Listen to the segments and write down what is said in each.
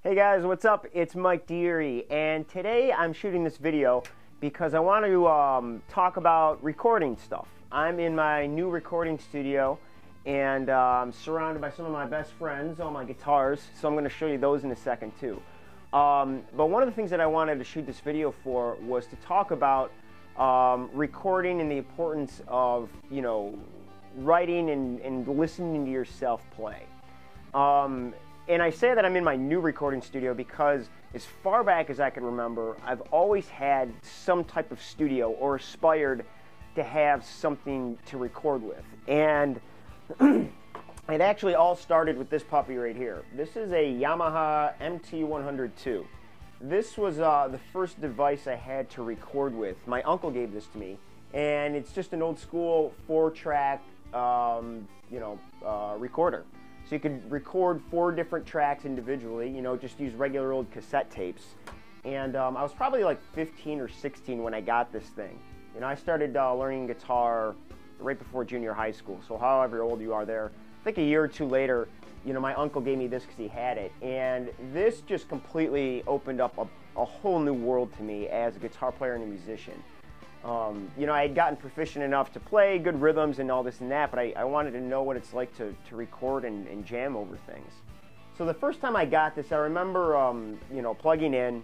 Hey guys, what's up? It's Mike Deary, and today I'm shooting this video because I want to talk about recording stuff. I'm in my new recording studio, and I'm surrounded by some of my best friends, all my guitars, so I'm going to show you those in a second too. But one of the things that I wanted to shoot this video for was to talk about recording and the importance of, writing and listening to yourself play. And I say that I'm in my new recording studio because as far back as I can remember, I've always had some type of studio or aspired to have something to record with. And it actually all started with this puppy right here. This is a Yamaha MT102. This was the first device I had to record with. My uncle gave this to me, and it's just an old school 4-track recorder. So you could record 4 different tracks individually, just use regular old cassette tapes. And I was probably like 15 or 16 when I got this thing. I started learning guitar right before junior high school, so however old you are there. I think a year or two later, my uncle gave me this because he had it. And this just completely opened up a whole new world to me as a guitar player and a musician. I had gotten proficient enough to play good rhythms and all this and that, but I wanted to know what it's like to record and jam over things. So the first time I got this, I remember, plugging in,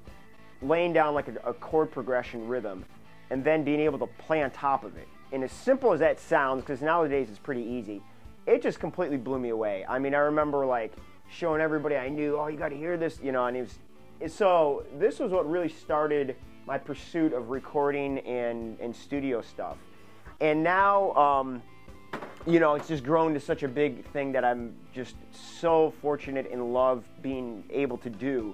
laying down like a chord progression rhythm, and then being able to play on top of it. And as simple as that sounds, because nowadays it's pretty easy, it just completely blew me away. I mean, I remember like showing everybody I knew, oh, you got to hear this, and so this was what really started my pursuit of recording and studio stuff. And now, it's just grown to such a big thing that I'm just so fortunate and love being able to do.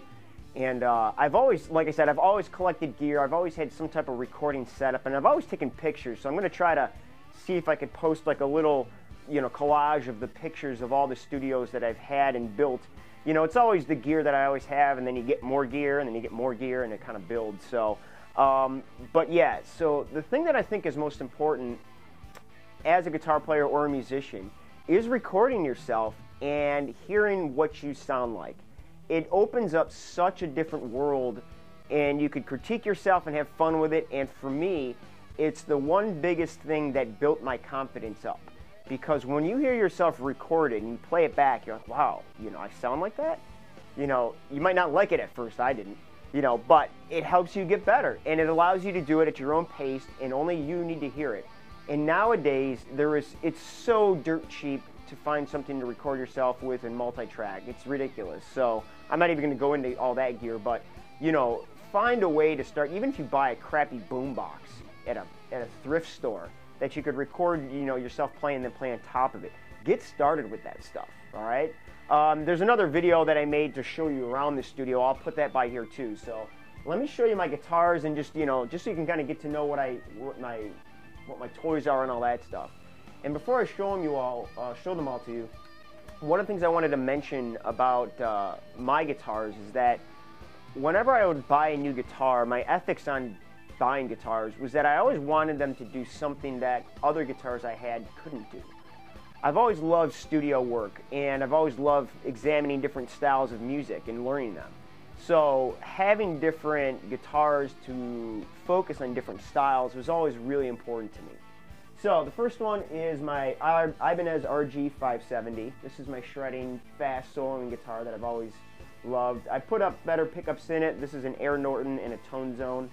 And I've always, like I said, I've always collected gear. I've always had some type of recording setup, and I've always taken pictures. So I'm going to try to see if I could post like a little, collage of the pictures of all the studios that I've had and built. It's always the gear that I always have, and then you get more gear, and then you get more gear, and it kind of builds. So, but yeah, so the thing that I think is most important as a guitar player or a musician is recording yourself and hearing what you sound like. It opens up such a different world, and you could critique yourself and have fun with it. And for me, it's the one biggest thing that built my confidence up. Because when you hear yourself recorded and you play it back, you're like, wow, I sound like that? You might not like it at first, I didn't, but it helps you get better. And it allows you to do it at your own pace, and only you need to hear it. And nowadays, it's so dirt cheap to find something to record yourself with in multi-track. It's ridiculous. So I'm not even going to go into all that gear, but, find a way to start, even if you buy a crappy boombox at a thrift store, that you could record, yourself playing and then play on top of it. Get started with that stuff, all right? There's another video that I made to show you around the studio. I'll put that by here too. So let me show you my guitars and just so you can kind of get to know what my toys are and all that stuff. And before I show them all to you, one of the things I wanted to mention about my guitars is that whenever I would buy a new guitar, my ethics on buying guitars was that I always wanted them to do something that other guitars I had couldn't do. I've always loved studio work, and I've always loved examining different styles of music and learning them. So having different guitars to focus on different styles was always really important to me. So the first one is my Ibanez RG570. This is my shredding, fast soloing guitar that I've always loved. I put up better pickups in it. This is an Air Norton and a Tone Zone.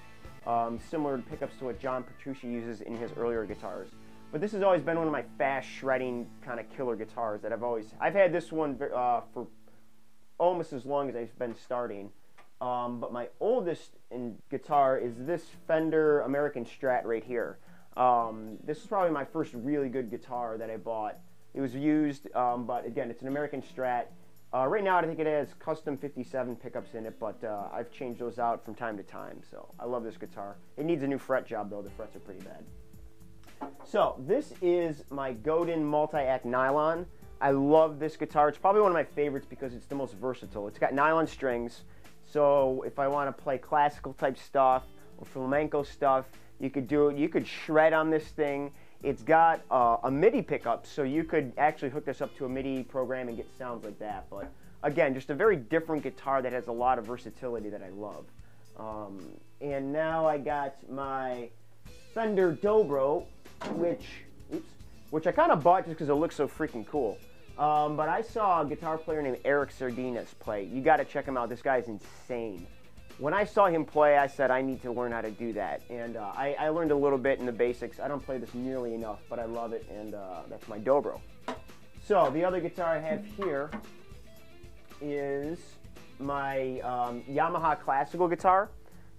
Similar pickups to what John Petrucci uses in his earlier guitars. But this has always been one of my fast shredding kind of killer guitars that I've had this one for almost as long as I've been starting. But my oldest guitar is this Fender American Strat right here. This is probably my first really good guitar that I bought. It was used, but again, it's an American Strat. Right now I think it has custom 57 pickups in it, but I've changed those out from time to time, so I love this guitar. It needs a new fret job though, the frets are pretty bad. So this is my Godin Multi-Act Nylon. I love this guitar. It's probably one of my favorites because it's the most versatile. It's got nylon strings, so if I want to play classical type stuff or flamenco stuff, you could do it. You could shred on this thing. It's got a MIDI pickup, so you could actually hook this up to a MIDI program and get sounds like that. But again, just a very different guitar that has a lot of versatility that I love. And now I got my Fender Dobro, which I kind of bought just because it looks so freaking cool. But I saw a guitar player named Eric Sardinas play. You got to check him out. This guy's insane. When I saw him play, I said, I need to learn how to do that. And I learned a little bit in the basics. I don't play this nearly enough, but I love it, and that's my Dobro. So the other guitar I have here is my Yamaha classical guitar.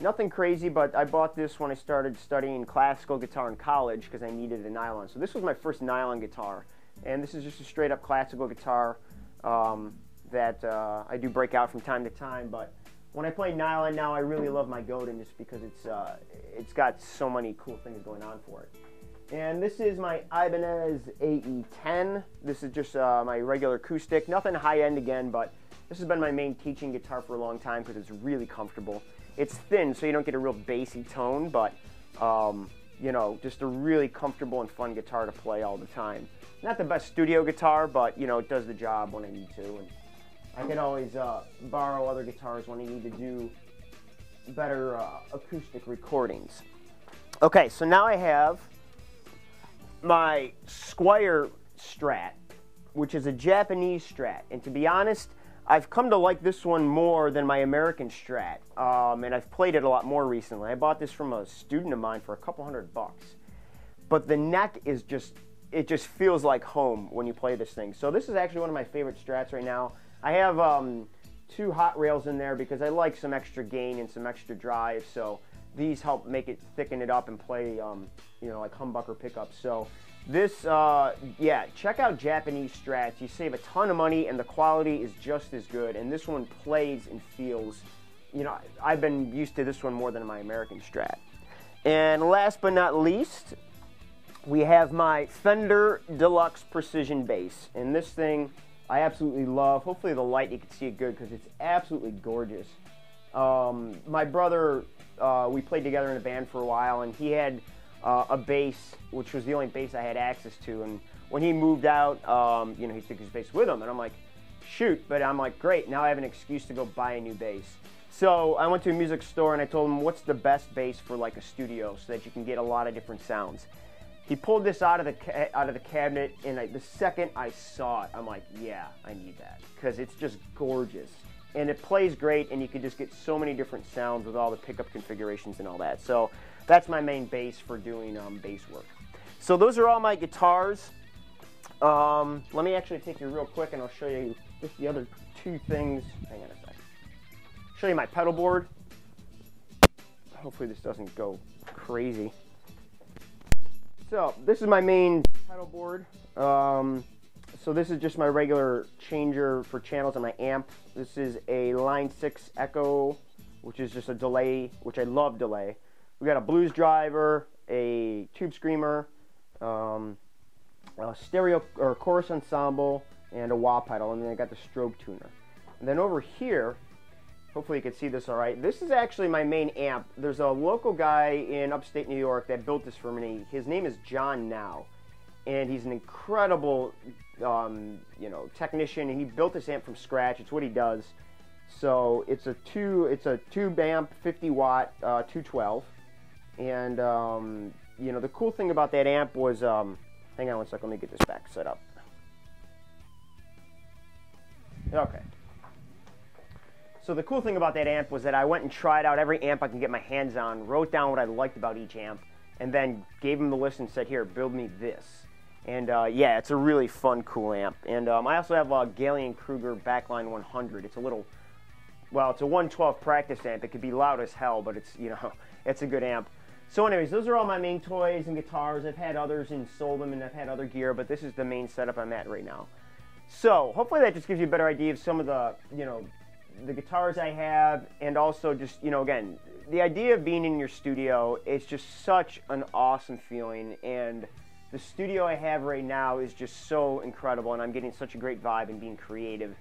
Nothing crazy, but I bought this when I started studying classical guitar in college because I needed a nylon. So this was my first nylon guitar, and this is just a straight up classical guitar that I do break out from time to time. But when I play nylon now, I really love my Godin just because it's got so many cool things going on for it. And this is my Ibanez AE10. This is just my regular acoustic. Nothing high end again, but this has been my main teaching guitar for a long time because it's really comfortable. It's thin, so you don't get a real bassy tone, but you know, just a really comfortable and fun guitar to play all the time. Not the best studio guitar, but you know, it does the job when I need to. And I can always borrow other guitars when I need to do better acoustic recordings. Okay, so now I have my Squier Strat, which is a Japanese Strat. And to be honest, I've come to like this one more than my American Strat, and I've played it a lot more recently. I bought this from a student of mine for a couple $100. But the neck is just, it just feels like home when you play this thing. So this is actually one of my favorite Strats right now. I have 2 hot rails in there because I like some extra gain and some extra drive, so these help make it, thicken it up and play, you know, like humbucker pickups. So this, yeah, check out Japanese Strats. You save a ton of money and the quality is just as good. And this one plays and feels, you know, I've been used to this one more than my American Strat. And last but not least, we have my Fender Deluxe Precision Bass. And this thing I absolutely love. Hopefully the light you can see it good because it's absolutely gorgeous. My brother, we played together in a band for a while, and he had a bass, which was the only bass I had access to. And when he moved out, you know, he took his bass with him, and I'm like, shoot. But I'm like, great, now I have an excuse to go buy a new bass. So I went to a music store and I told him, what's the best bass for like a studio so that you can get a lot of different sounds? He pulled this out of the cabinet, and the second I saw it, I'm like, yeah, I need that, because it's just gorgeous. And it plays great, and you can just get so many different sounds with all the pickup configurations and all that. So that's my main bass for doing bass work. So those are all my guitars. Let me actually take you real quick, and I'll show you just the other 2 things. Hang on a sec. Show you my pedal board. Hopefully this doesn't go crazy. So this is my main pedal board. So this is just my regular changer for channels on my amp. This is a Line 6 Echo, which is just a delay, which I love delay. We got a blues driver, a tube screamer, a stereo or chorus ensemble, and a wah pedal, and then I got the strobe tuner. And then over here, hopefully you can see this all right. This is actually my main amp. There's a local guy in upstate New York that built this for me. His name is John Now, and he's an incredible you know, technician. He built this amp from scratch. It's what he does. So it's a tube amp, 50 watt, 212. And you know, the cool thing about that amp was, hang on one second, let me get this back set up. Okay. So the cool thing about that amp was that I went and tried out every amp I can get my hands on, wrote down what I liked about each amp, and then gave him the list and said, here, build me this. And yeah, it's a really fun, cool amp. And I also have a Gallien-Kruger Backline 100. It's a little, well, it's a 112 practice amp. It could be loud as hell, but it's, you know, it's a good amp. So anyways, those are all my main toys and guitars. I've had others and sold them, and I've had other gear, but this is the main setup I'm at right now. So hopefully that just gives you a better idea of some of the, you know, the guitars I have, and also just, you know, again, the idea of being in your studio is just such an awesome feeling, and the studio I have right now is just so incredible, and I'm getting such a great vibe and being creative.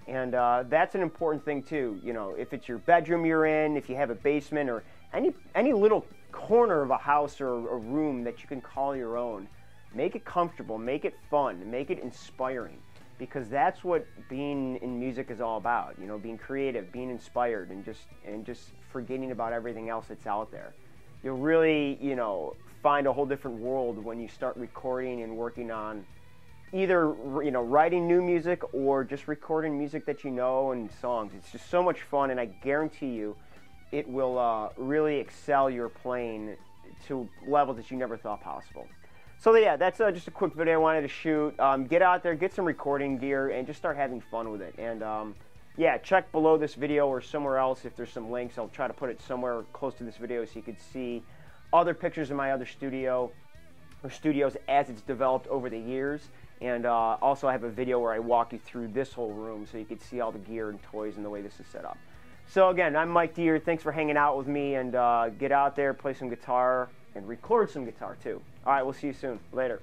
And that's an important thing too. You know, if it's your bedroom you're in, if you have a basement, or any little corner of a house or a room that you can call your own, make it comfortable, make it fun, make it inspiring. because that's what being in music is all about. You know, being creative, being inspired, and just forgetting about everything else that's out there. You'll really, you know, find a whole different world when you start recording and working on either, you know, writing new music or just recording music that you know and songs. It's just so much fun, and I guarantee you it will really excel your playing to levels that you never thought possible. So yeah, that's just a quick video I wanted to shoot. Get out there, get some recording gear, and just start having fun with it. And yeah, check below this video or somewhere else if there's some links. I'll try to put it somewhere close to this video so you could see other pictures of my other studios as it's developed over the years. And also I have a video where I walk you through this whole room so you can see all the gear and toys and the way this is set up. So again, I'm Mike Deere. Thanks for hanging out with me, and get out there, play some guitar, and record some guitar too. All right, we'll see you soon. Later.